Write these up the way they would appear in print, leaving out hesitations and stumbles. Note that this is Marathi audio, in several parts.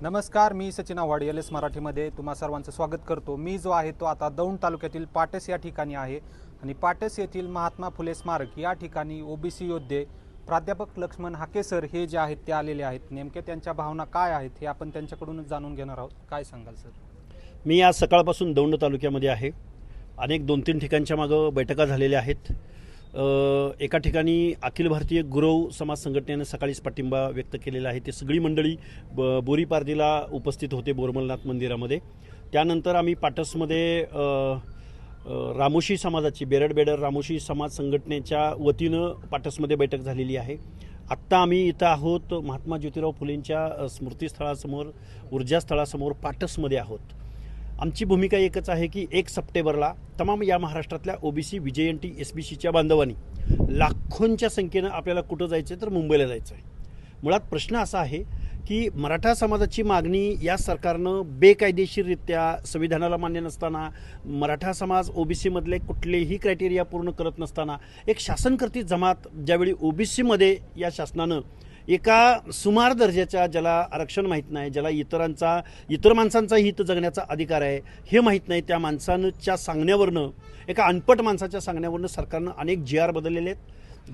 नमस्कार, मी सचिन आव्हाड LS मराठीमध्ये तुम्हा सर्वांचं स्वागत करतो। मी जो आहे तो आता दौंड तालुक्यातील पाटस या ठिकाणी आहे आणि पाटस येथील महात्मा फुले स्मारक या ठिकाणी ओबीसी योद्धे प्राध्यापक लक्ष्मण हाकेसर हे जे आहेत ते आलेले आहेत। नेमके त्यांच्या भावना काय आहेत हे आपण त्यांच्याकडूनच जाणून घेणार आहोत। काय सांगाल सर? मी आज सकाळपासून दौंड तालुक्यामध्ये आहे। अनेक 2-3 ठिकाणच्या मागं बैठका झालेल्या आहेत। एका ठिकाणी अखिल भारतीय गुरव समाज संघटनेने सकाळीच पाठिंबा व्यक्त केलेला आहे। ते सगळी मंडळी बोरीपारदीला उपस्थित होते बोरमलनाथ मंदिरामध्ये। त्यानंतर आम्ही पाटसमध्ये रामोशी समाजाची बेरड रामोशी समाज संघटनेच्या वतीनं पाटसमध्ये बैठक झालेली आहे। आत्ता आम्ही इथं आहोत महात्मा ज्योतिराव फुलेंच्या स्मृतीस्थळासमोर ऊर्जास्थळासमोर पाटसमध्ये आहोत। आमची भूमिका एकच आहे की 1 सप्टेंबरला तमाम या महाराष्ट्रातल्या ओबीसी विजयंती SBCच्या बांधवांनी लाखोंच्या संख्येनं आपल्याला कुठं जायचं आहे तर मुंबईला जायचं आहे। मुळात प्रश्न असा आहे की मराठा समाजाची मागणी या सरकारनं बेकायदेशीररित्या संविधानाला मान्य नसताना मराठा समाज ओबीसीमधले कुठलेही क्रायटेरिया पूर्ण करत नसताना एक शासनकर्ती जमात ज्यावेळी ओबीसीमध्ये या शासनानं एका सुमार दर्जाच्या ज्याला आरक्षण माहीत नाही, ज्याला इतर माणसांचा हित जगण्याचा अधिकार आहे हे माहीत नाही, त्या माणसांच्या सांगण्यावरनं एका अनपट माणसाच्या सांगण्यावरनं सरकारनं अनेक GR बदललेले आहेत,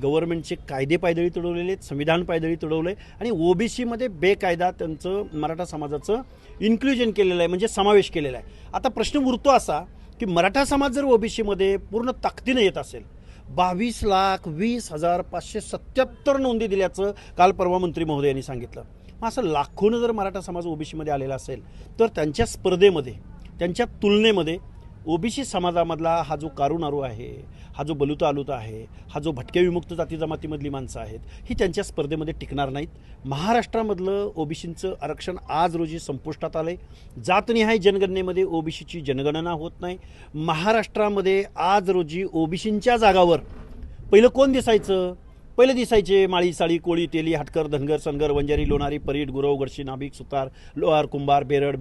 गव्हर्नमेंटचे कायदे पायदळी तुडवलेले आहेत, संविधान पायदळी तुडवलं आहे आणि ओबीसीमध्ये बेकायदा त्यांचं मराठा समाजाचं इन्क्ल्युजन केलेलं आहे, म्हणजे समावेश केलेला आहे। आता प्रश्न उरतो असा की मराठा समाज जर ओबीसीमध्ये पूर्ण ताकदीनं येत असेल, 22,20,577 नोंदी दिल्याचं काल परवा मंत्री महोदयांनी सांगितलं। मग असं लाखोनं जर मराठा समाज ओबीसीमध्ये आलेला असेल तर त्यांच्या स्पर्धेमध्ये त्यांच्या तुलनेमध्ये ओबीसी समाजामधला हा जो कारुनारू आहे, हा जो बलुता आलुता आहे, हा जो भटक्या विमुक्त जाती जमातीमधली माणसं आहेत ही त्यांच्या स्पर्धेमध्ये टिकणार नाहीत। महाराष्ट्रामधलं ओबीसींचं आरक्षण आज रोजी संपुष्टात आलंय। जातनिहाय जनगणनेमध्ये ओबीसीची जनगणना होत नाही। महाराष्ट्रामध्ये आज रोजी ओबीसींच्या जागावर पहिलं कोण दिसायचं? पहिले दिसायचे माळी, साळी, कोळी, तेली, हटकर, धनगर, सनगर, वंजारी, लोणारी, परीट, गुरव, गडशी, नाभिक, सुतार, लोहार, कुंभार, बेडर,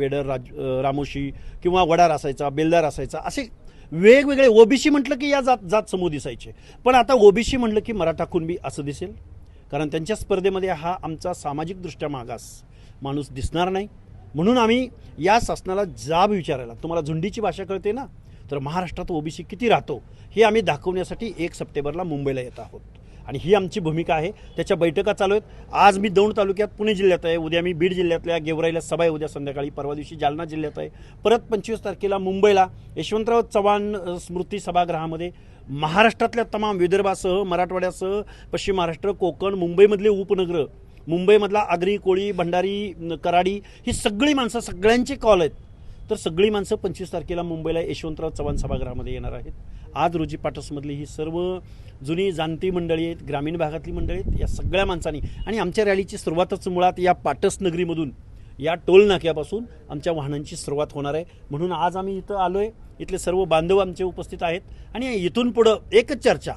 रामोशी किंवा वडार असायचा, बेलदार असायचा, असे वेगवेगळे ओबीसी म्हटलं की या जात समूह दिसायचे। पण आता ओबीसी म्हटलं की मराठा कुणबी असं दिसेल, कारण त्यांच्या स्पर्धेमध्ये हा आमचा सामाजिकदृष्ट्या मागास माणूस दिसणार नाही। म्हणून आम्ही या शासनाला जाब विचारायला, तुम्हाला झुंडीची भाषा कळते ना, तर महाराष्ट्रात ओबीसी किती राहतो हे आम्ही दाखवण्यासाठी 1 सप्टेंबरला मुंबईला येत आहोत आणि ही आमची भूमिका आहे। त्याच्या बैठका चालू आहेत। आज मी दौंड तालुक्यात पुणे जिल्ह्यात आहे, उद्या मी बीड जिल्ह्यातल्या गेवराईला सभा आहे उद्या संध्याकाळी, परवा दिवशी जालना जिल्ह्यात आहे, परत 25 तारखेला मुंबईला यशवंतराव चव्हाण स्मृती सभागृहामध्ये महाराष्ट्रातल्या तमाम विदर्भासह मराठवाड्यासह पश्चिम महाराष्ट्र, कोकण, मुंबईमधले उपनगरं, मुंबईमधला आगरी, कोळी, भंडारी, कराडी ही सगळी माणसं, सगळ्यांचे कॉल आहेत। तर सगळी माणसं 25 तारखेला मुंबईला यशवंतराव चव्हाण सभागृहामध्ये येणार आहेत। आज रोजी पाटसमधली ही सर्व जुनी जाणती मंडळी आहेत, ग्रामीण भागातली मंडळी आहेत, या सगळ्या माणसांनी आणि आमच्या रॅलीची सुरुवातच मुळात या पाटस नगरीमधून, या टोल नाक्यापासून आमच्या वाहनांची सुरुवात होणार आहे। म्हणून आज आम्ही इथं आलो आहे। इथले सर्व बांधव आमचे उपस्थित आहेत आणि इथून पुढं एकच चर्चा,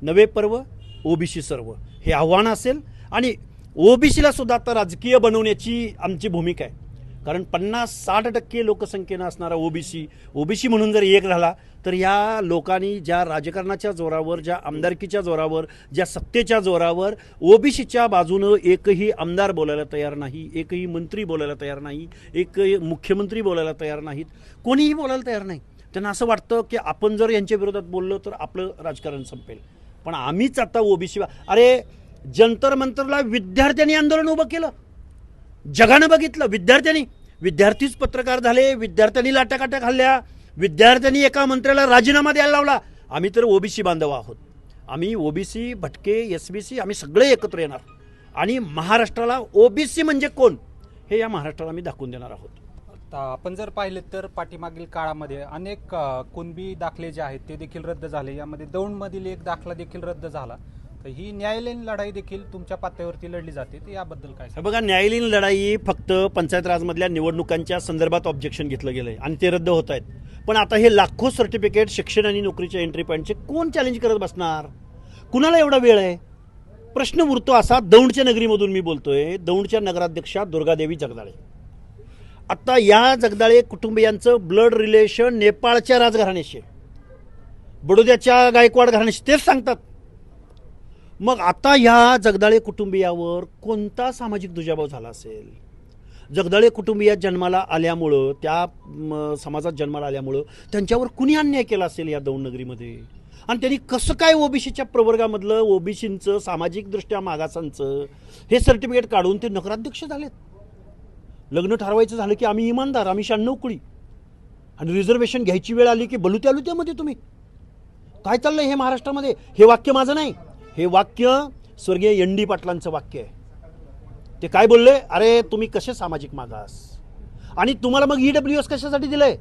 नवे पर्व ओबीसी सर्व हे आव्हान असेल आणि ओबीसीला सुद्धा आता राजकीय बनवण्याची आमची भूमिका आहे। कारण 50-60% लोकसंख्येनं असणारा ओबीसी म्हणून जर एक झाला तर या लोकांनी ज्या राजकारणाच्या जोरावर, ज्या आमदारकीच्या जोरावर, ज्या सत्तेच्या जोरावर ओबीसीच्या बाजूनं एकही आमदार बोलायला तयार नाही, एकही मंत्री बोलायला तयार नाही, एकही मुख्यमंत्री बोलायला तयार नाहीत, कोणीही बोलायला तयार नाही। त्यांना असं वाटतं की आपण जर यांच्या विरोधात बोललो तर आपलं राजकारण संपेल। पण आम्हीच आता ओबीसी, अरे जंतर मंतरला विद्यार्थ्यांनी आंदोलन उभं केलं, जगानं बघितलं, विद्यार्थीच पत्रकार झाले, विद्यार्थ्यांनी लाटाकाट्या खाल्ल्या, विद्यार्थ्यांनी एका मंत्र्याला राजीनामा द्यायला लावला। आम्ही तर ओबीसी बांधव आहोत, आम्ही ओबीसी, भटके, SBC आम्ही सगळे एकत्र येणार आणि महाराष्ट्राला ओबीसी म्हणजे कोण हे या महाराष्ट्राला आम्ही दाखवून देणार आहोत। आता आपण जर पाहिले तर पाठीमागील काळामध्ये अनेक कुणबी दाखले जे आहेत ते देखील रद्द झाले। यामध्ये दौंडमधील एक दाखला देखील रद्द झाला। तर ही न्यायालयीन लढाई देखील तुमच्या पातळीवरती लढली जाते, तर याबद्दल काय? बघा, न्यायालयीन लढाई फक्त पंचायत राजमधल्या निवडणुकांच्या संदर्भात ऑब्जेक्शन घेतलं गेलंय आणि ते रद्द होत आहेत। पण आता हे लाखो सर्टिफिकेट शिक्षण आणि नोकरीच्या एंट्री पॉईंटचे कोण चॅलेंज करत बसणार? कुणाला एवढा वेळ आहे? प्रश्न उरतो असा, दौंडच्या नगरीमधून मी बोलतोय, दौंडच्या नगराध्यक्षा दुर्गादेवी जगदाळे। आता या जगदाळे कुटुंबियांचं ब्लड रिलेशन नेपाळच्या राजघराण्याशी, बडोद्याच्या गायकवाड घराण्याशी, तेच सांगतात। मग आता या जगदाळे कुटुंबियावर कोणता सामाजिक दुजाभाव झाला असेल? जगदाळे कुटुंबियात जन्माला आल्यामुळं त्या समाजात जन्माला आल्यामुळं त्यांच्यावर कुणी अन्याय केला असेल या दौंड नगरीमध्ये आणि त्यांनी कसं काय ओबीसीच्या प्रवर्गामधलं ओबीसींचं सामाजिकदृष्ट्या मागासांचं हे सर्टिफिकेट काढून ते नगराध्यक्ष झालेत. लग्न ठरवायचं झालं की आम्ही इमानदार, आम्ही 96 कुळी आणि रिझर्वेशन घ्यायची वेळ आली की बलुत्यामध्ये तुम्ही काय चाललंय हे महाराष्ट्रामध्ये. हे वाक्य माझं नाही, हे वाक्य स्वर्गीय ND पाटलांचं वाक्य आहे. ते काय बोलले, अरे तुम्ही कसे सामाजिक मागास आणि तुम्हाला मग EWS कशासाठी दिलंय.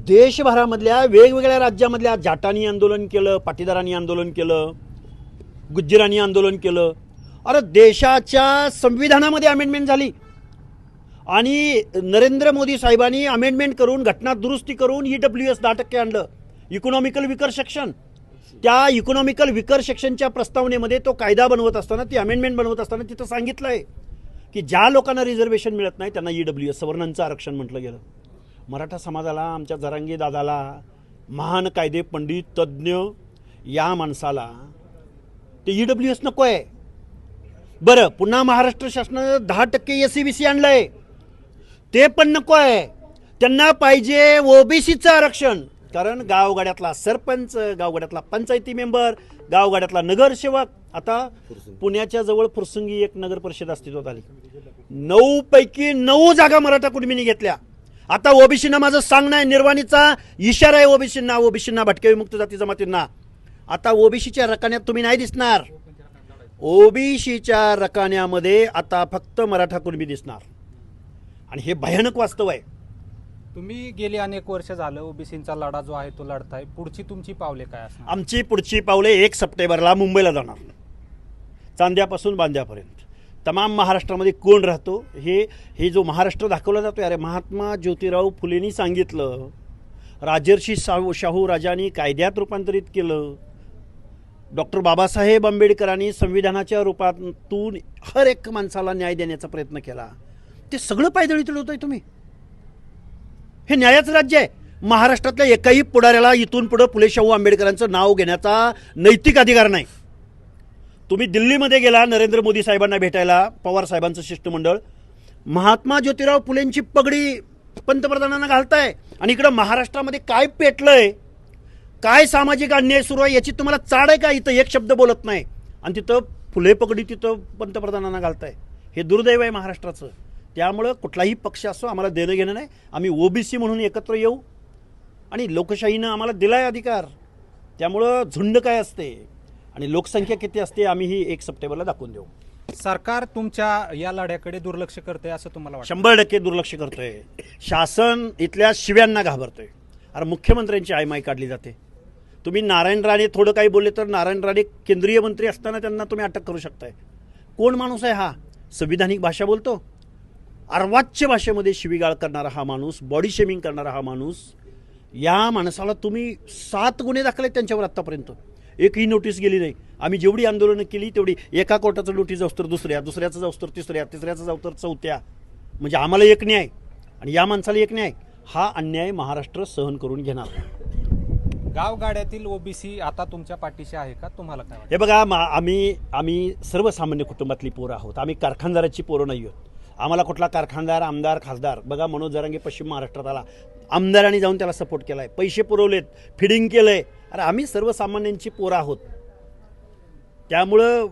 देशभरामधल्या वेगवेगळ्या राज्यामधल्या जाटांनी आंदोलन केलं, पाटीदारांनी आंदोलन केलं, गुज्जरांनी आंदोलन केलं. अरे देशाच्या संविधानामध्ये अमेंडमेंट झाली आणि नरेंद्र मोदी साहेबांनी अमेंडमेंट करून घटना दुरुस्ती करून EWS 10% आणलं, इकॉनॉमिकल विकर सेक्शन. त्या इकॉनॉमिकल विकर सेक्शनच्या प्रस्तावनेमध्ये तो कायदा बनवत असताना, ती अमेंडमेंट बनवत असताना तिथं सांगितलं आहे की ज्या लोकांना रिझर्वेशन मिळत नाही त्यांना EWS सवर्णांचं आरक्षण म्हटलं गेलं. मराठा समाजाला, आमच्या जरांगे दादाला, महान कायदे पंडित तज्ज्ञ या माणसाला ते EWS नको आहे. बरं, पुन्हा महाराष्ट्र शासनानं 10% SCBC आणलंय, ते पण नको आहे. त्यांना पाहिजे ओबीसीचं आरक्षण. कारण गावगाड्यातला सरपंच, गावगाड्यातला पंचायती मेंबर, गावगाड्यातला नगरसेवक, आता पुण्याच्या जवळ फुरसंगी एक नगर परिषद अस्तित्वात आली. 9 पैकी 9 जागा मराठा कुटुंबींनी घेतल्या. आता ओबीसींना माझं सांगणं आहे, निर्वाणीचा इशारा आहे ओबीसींना भटक्या विमुक्त जाती जमातींना. आता ओबीसीच्या रकान्यात तुम्ही नाही दिसणार. ओबीसीच्या रकान्यामध्ये आता फक्त मराठा कुटुंबी दिसणार आणि हे भयानक वास्तव आहे. तुम्ही गेली अनेक वर्ष झालं ओबीसींचा लढा जो आहे तो लढताय. पुढची तुमची पावले काय असणार? आमची पुढची पावले 1 सप्टेंबरला मुंबईला जाणार, चांद्यापासून बांद्यापर्यंत. तमाम महाराष्ट्रामध्ये कोण राहतो हे जो महाराष्ट्र दाखवला जातो. अरे महात्मा ज्योतिराव फुलेंनी सांगितलं, राजर्षी शाहू राजांनी कायद्यात रूपांतरित केलं, डॉक्टर बाबासाहेब आंबेडकरांनी संविधानाच्या रूपातून हर एक माणसाला न्याय देण्याचा प्रयत्न केला. ते सगळं पायदळी तुडवताय तुम्ही. हे न्यायाचं राज्य आहे. महाराष्ट्रातल्या एकाही पुढाऱ्याला इथून पुढे फुले शाहू आंबेडकरांचं नाव घेण्याचा नैतिक अधिकार नाही. तुम्ही दिल्लीमध्ये गेला नरेंद्र मोदी साहेबांना भेटायला, पवार साहेबांचं शिष्टमंडळ, महात्मा ज्योतिराव फुलेंची पगडी पंतप्रधानांना घालताय आणि इकडं महाराष्ट्रामध्ये काय पेटलंय, काय सामाजिक अन्याय सुरू आहे याची तुम्हाला चाड आहे का? इथं एक शब्द बोलत नाही आणि तिथं फुले पगडी तिथं पंतप्रधानांना घालताय. हे दुर्दैव आहे महाराष्ट्राचं. त्यामुळं कुठलाही पक्ष असो आम्हाला देणं घेणं नाही. आम्ही ओबीसी म्हणून एकत्र येऊ आणि लोकशाहीनं आम्हाला दिलाय अधिकार. त्यामुळं झुंड काय असते आणि लोकसंख्या किती असते आम्ही ही 1 सप्टेंबरला दाखवून देऊ. सरकार तुमच्या या लढ्याकडे दुर्लक्ष करते असं तुम्हाला वाटतं? 100% दुर्लक्ष करतोय. शासन इथल्या शिव्यांना घाबरतोय. अरे मुख्यमंत्र्यांची आयमाय काढली जाते. तुम्ही नारायण राणे थोडं काही बोलले तर नारायण राणे केंद्रीय मंत्री असताना त्यांना तुम्ही अटक करू शकताय. कोण माणूस आहे हा? संविधानिक भाषा बोलतो, अर्वाच्य भाषेमध्ये शिवीगाळ करणारा हा माणूस, बॉडी शेमिंग करणारा हा माणूस. या माणसाला तुम्ही 7 गुन्हे दाखल त्यांच्यावर आत्तापर्यंत. एकही नोटीस गेली नाही. आम्ही जेवढी आंदोलनं केली तेवढी एका कोर्टाचं नोटीस जाऊस तर दुसऱ्याचं जाऊस तर तिसऱ्याचं जाऊ तर चौथ्या. म्हणजे आम्हाला एक न्याय आणि या माणसाला एक न्याय. हा अन्याय महाराष्ट्र सहन करून घेणार. गावगाड्यातील ओबीसी आता तुमच्या पाठीशी आहे का? तुम्हाला काय वाटतं? हे बघा, आम्ही सर्वसामान्य कुटुंबातली पोरं आहोत. आम्ही कारखानदाराची पोरं नाही आहोत. आम्हाला कुठला कारखानदार, आमदार, खासदार, बघा मनोज जरांगे पश्चिम महाराष्ट्रात आला, आमदारांनी जाऊन त्याला सपोर्ट केलाय, पैसे पुरवलेत, फिडिंग केलंय. अरे आम्ही सर्वसामान्यांची पोरं आहोत. त्यामुळं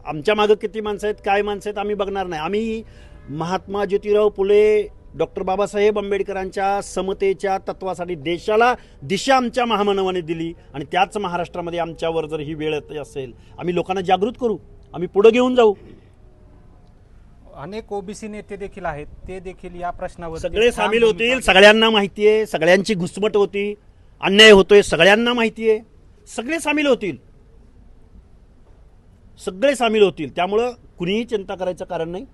आमच्या मागं किती माणसं आहेत, काय माणसं आहेत आम्ही बघणार नाही. आम्ही महात्मा ज्योतिराव फुले, डॉक्टर बाबासाहेब आंबेडकरांच्या समतेच्या तत्वासाठी देशाला दिशा आमच्या महामानवाने दिली आणि त्याच महाराष्ट्रामध्ये आमच्यावर जर ही वेळ येत असेल आम्ही लोकांना जागृत करू, आम्ही पुढे घेऊन जाऊ. अनेक ओबीसी नेते देखील आहेत, ते देखील या प्रश्नावर सगळे सामील होतील. सगळ्यांना माहिती आहे, सगळ्यांची घुसमट होती, अन्याय होतोय, सगळ्यांना माहिती आहे. सगळे सामील होतील, सगळे सामील होतील. त्यामुळं कुणीही चिंता करायचं कारण नाही.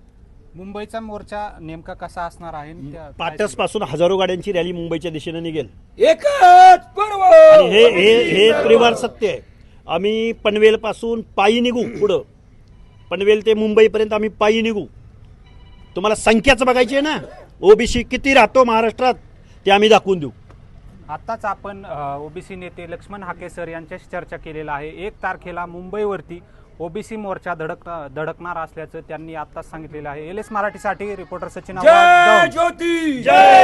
मुंबईचा मोर्चा नेमका कसा असणार आहे? पाटसपासून हजारो गाड्यांची रॅली मुंबईच्या दिशेने निघेल. एकच पर्व. हे त्रिवार सत्य आहे. आम्ही पनवेलपासून पायी निघू, पुढं पनवेल ते मुंबईपर्यंत आम्ही पायी निघू. तुम्हाला संख्याच बघायची आहे ना, ओबीसी किती राहतो महाराष्ट्रात ते आम्ही दाखवून देऊ. आताच आपण ओबीसी नेते लक्ष्मण हाकेसर यांच्याशी चर्चा केलेला आहे. 1 तारखेला मुंबईवरती ओबीसी मोर्चा धडकणार असल्याचं त्यांनी आताच सांगितलेलं आहे. LS मराठीसाठी रिपोर्टर सचिन आव्हाड, जय दौंड. ज्योती जय